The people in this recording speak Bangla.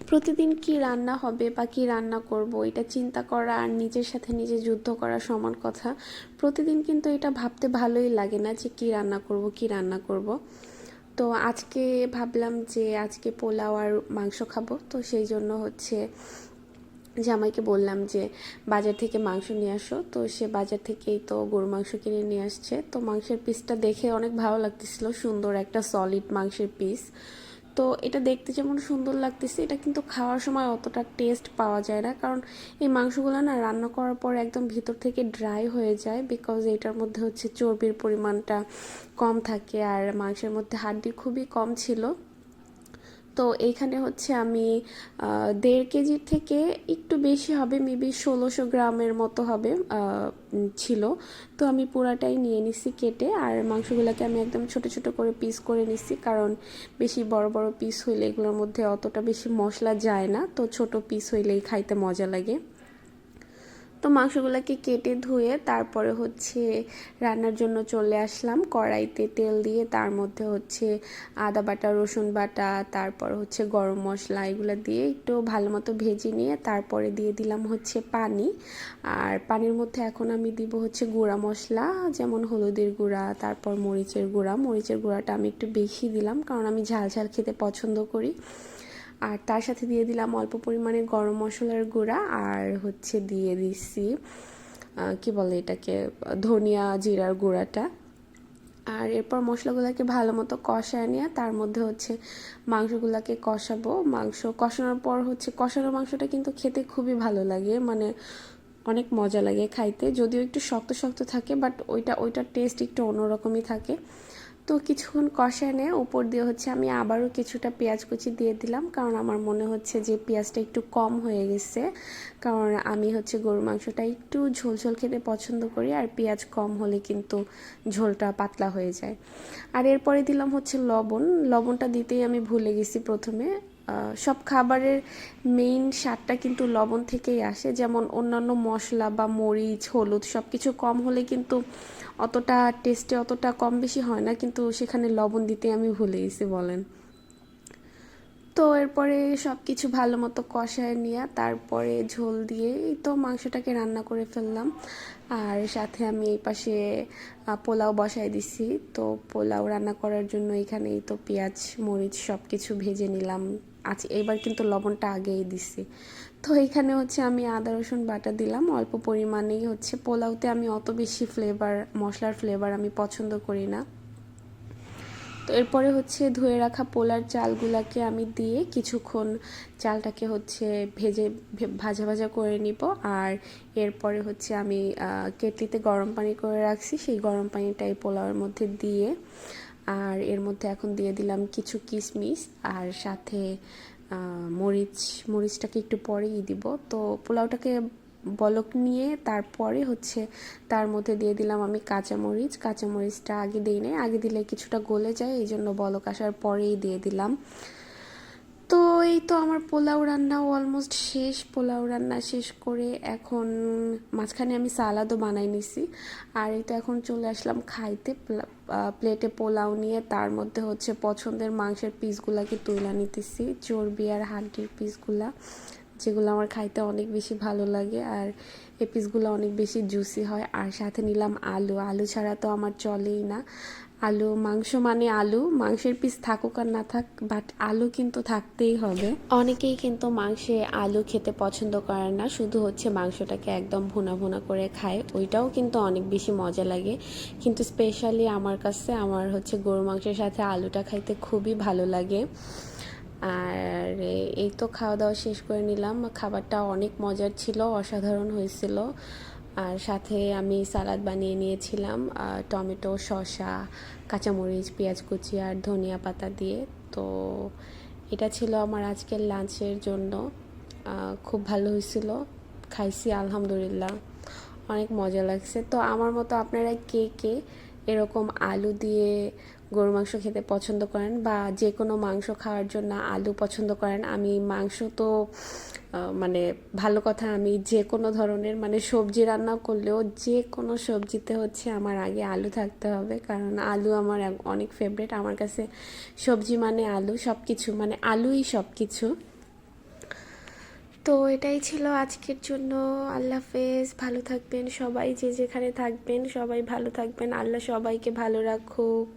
প্রতিদিন কি রান্না হবে বা কি রান্না করব এটা চিন্তা করা আর নিজের সাথে নিজে যুদ্ধ করা সমান কথা। প্রতিদিন কিন্তু এটা ভাবতে ভালোই লাগে না যে কি রান্না করব কি রান্না করব। তো আজকে ভাবলাম যে আজকে পোলাও আর মাংস খাবো, তো সেই জন্য হচ্ছে জামাইকে বললাম যে বাজার থেকে মাংস নিয়ে আসো। তো সে বাজার থেকেই তো গরু মাংস কিনে নিয়ে আসছে। তো মাংসের পিসটা দেখে অনেক ভালো লাগতেছিল, সুন্দর একটা সলিড মাংসের পিস। তো এটা দেখতে যেমন সুন্দর লাগতেছে, এটা কিন্তু খাওয়ার সময় অতটা টেস্ট পাওয়া যায় না, কারণ এই মাংসগুলো না রান্না করার পর একদম ভিতর থেকে ড্রাই হয়ে যায়, বিকজ এটার মধ্যে হচ্ছে চর্বির পরিমাণটা কম থাকে আর মাংসের মধ্যে হাড্ডি খুবই কম ছিল। তো এইখানে হচ্ছে আমি 1.5 কেজির থেকে একটু বেশি হবে, মেবি 1600 গ্রামের মতো হবে ছিল। তো আমি পুরাটাই নিয়ে নিছি কেটে, আর মাংসগুলোকে আমি একদম ছোট ছোট করে পিস করে নিছি, কারণ বেশি বড় বড় পিস হইলে এগুলোর মধ্যে অতটা বেশি মশলা যায় না, তো ছোট পিস হইলেই খাইতে মজা লাগে। তো মাংসগুলোকে কেটে ধুয়ে তারপরে হচ্ছে রান্নার জন্য চলে আসলাম। কড়াইতে তেল দিয়ে তার মধ্যে হচ্ছে আদা বাটা, রসুন বাটা, তারপর হচ্ছে গরম মশলা, এগুলো দিয়ে একটু ভালো মতো ভেজে নিয়ে তারপরে দিয়ে দিলাম হচ্ছে পানি। আর পানির মধ্যে এখন আমি দিব হচ্ছে গুঁড়া মশলা, যেমন হলুদের গুঁড়া, তারপর মরিচের গুঁড়া। মরিচের গুঁড়াটা আমি একটু বেশি দিলাম, কারণ আমি ঝাল ঝাল খেতে পছন্দ করি। আর তার সাথে দিয়ে দিলাম অল্প পরিমাণে গরম মশলার গুঁড়া, আর হচ্ছে দিয়ে দিচ্ছি কি বলে এটাকে, ধনিয়া জিরার গুঁড়াটা। আর এরপর মশলাগুলোকে ভালো মতো কষায় নিয়ে তার মধ্যে হচ্ছে মাংসগুলোকে কষাবো। মাংস কষানোর পর হচ্ছে, কষানো মাংসটা কিন্তু খেতে খুবই ভালো লাগে, মানে অনেক মজা লাগে খাইতে, যদিও একটু শক্ত শক্ত থাকে, বাট ওইটার টেস্ট একটু অন্যরকমই থাকে। তো কিছুক্ষণ কষায় নিয়ে উপর দিয়ে হচ্ছে আমি আবারও কিছুটা পেঁয়াজ কুচি দিয়ে দিলাম, কারণ আমার মনে হচ্ছে যে পেঁয়াজটা একটু কম হয়ে গেছে, কারণ আমি হচ্ছে গরুর মাংসটা একটু ঝোল ঝোল খেতে পছন্দ করি, আর পেঁয়াজ কম হলে কিন্তু ঝোলটা পাতলা হয়ে যায়। আর এরপরে দিলাম হচ্ছে লবণ। লবণটা দিতেই আমি ভুলে গেছি প্রথমে। সব খাবারের মেইন স্বাদটা কিন্তু লবণ থেকেই আসে, যেমন অন্যান্য মশলা বা মরিচ, হলুদ সব কিছু কম হলে কিন্তু অতটা টেস্টে অতটা কম বেশি হয় না, কিন্তু সেখানে লবণ দিতে আমি ভুলে গেছি বলেন। তো এরপরে সব কিছু ভালো মতো কষায় নিয়ে তারপরে ঝোল দিয়ে এই তো মাংসটাকে রান্না করে ফেললাম। আর সাথে আমি এই পাশে পোলাও বসাই দিছি। তো পোলাও রান্না করার জন্য এখানে এই তো পেঁয়াজ মরিচ সব কিছু ভেজে নিলাম। আচ্ছা, এবার কিন্তু লবণটা আগেই দিছি। তো এখানে হচ্ছে আমি আদা রসুন বাটা দিলাম অল্প পরিমাণেই। হচ্ছে পোলাওতে আমি অত বেশি ফ্লেভার, মশলার ফ্লেভার আমি পছন্দ করি না। তো এরপরে হচ্ছে ধুয়ে রাখা পোলার চালগুলাকে আমি দিয়ে কিছুক্ষণ চালটাকে হচ্ছে ভাজা ভাজা করে নিব। আর এরপরে হচ্ছে আমি কেটলিতে গরম পানি করে রাখছি, সেই গরম পানিটা এই পোলাওয়ের মধ্যে দিয়ে, আর এর মধ্যে এখন দিয়ে দিলাম কিছু কিশমিশ, আর সাথে মরিচটাকে একটু পরেই দিব। তো পোলাওটাকে বলক নিয়ে তারপরে হচ্ছে তার মধ্যে দিয়ে দিলাম আমি কাঁচামরিচটা আগে দিই নাই, আগে দিলে কিছুটা গলে যায়, এই জন্য বলক আসার পরেই দিয়ে দিলাম। তো এই তো আমার পোলাও রান্না অলমোস্ট শেষ। পোলাও রান্না শেষ করে এখন মাঝখানে আমি সালাদও বানাই নিছি। আর এই তো এখন চলে আসলাম খাইতে, প্লেটে পোলাও নিয়ে তার মধ্যে হচ্ছে পছন্দের মাংসের পিসগুলাকে তুলে নিতেছি, চর্বি আর হাড্ডির পিসগুলা, যেগুলো আমার খাইতে অনেক বেশি ভালো লাগে, আর এই পিসগুলো অনেক বেশি জুসি হয়। আর সাথে নিলাম আলু, আলু ছাড়া তো আমার চলেই না। আলু, মাংস মানে আলু, মাংসের পিস থাকুক আর না থাক, বাট আলু কিন্তু থাকতেই হবে। অনেকেই কিন্তু মাংসে আলু খেতে পছন্দ করে না, শুধু হচ্ছে মাংসটাকে একদম ভুনা ভুনা করে খায়, ওইটাও কিন্তু অনেক বেশি মজা লাগে। কিন্তু স্পেশালি আমার কাছে আমার হচ্ছে গরু মাংসের সাথে আলুটা খাইতে খুবই ভালো লাগে। আর এই তো খাওয়া দাওয়া শেষ করে নিলাম, খাবারটা অনেক মজার ছিল, অসাধারণ হয়েছিল। আর সাথে আমি সালাদ বানিয়ে নিয়েছিলাম টমেটো, শসা, কাঁচামরিচ, পেঁয়াজ কুচি আর ধনিয়া পাতা দিয়ে। তো এটা ছিল আমার আজকের লাঞ্চের জন্য। খুব ভালো হয়েছিল, খাইছি আলহামদুলিল্লাহ, অনেক মজা লাগছে। তো আমার মতো আপনারা কে কে এরকম আলু দিয়ে গরু মাংস খেতে পছন্দ করেন, বা যে কোনো মাংস খাওয়ার জন্য আলু পছন্দ করেন? আমি মাংস তো মানে ভালো কথা, আমি যে কোনো ধরনের মানে সবজি রান্না করলেও যে কোনো সবজিতে হচ্ছে আমার আগে আলু থাকতে হবে, কারণ আলু আমার অনেক ফেভারিট। আমার কাছে সবজি মানে আলু, সব কিছু মানে আলুই সব কিছু। তো এটাই ছিল আজকের জন্য। আল্লাহ হাফেজ, ভালো থাকবেন সবাই, যে যেখানে থাকবেন সবাই ভালো থাকবেন, আল্লাহ সবাইকে ভালো রাখুক।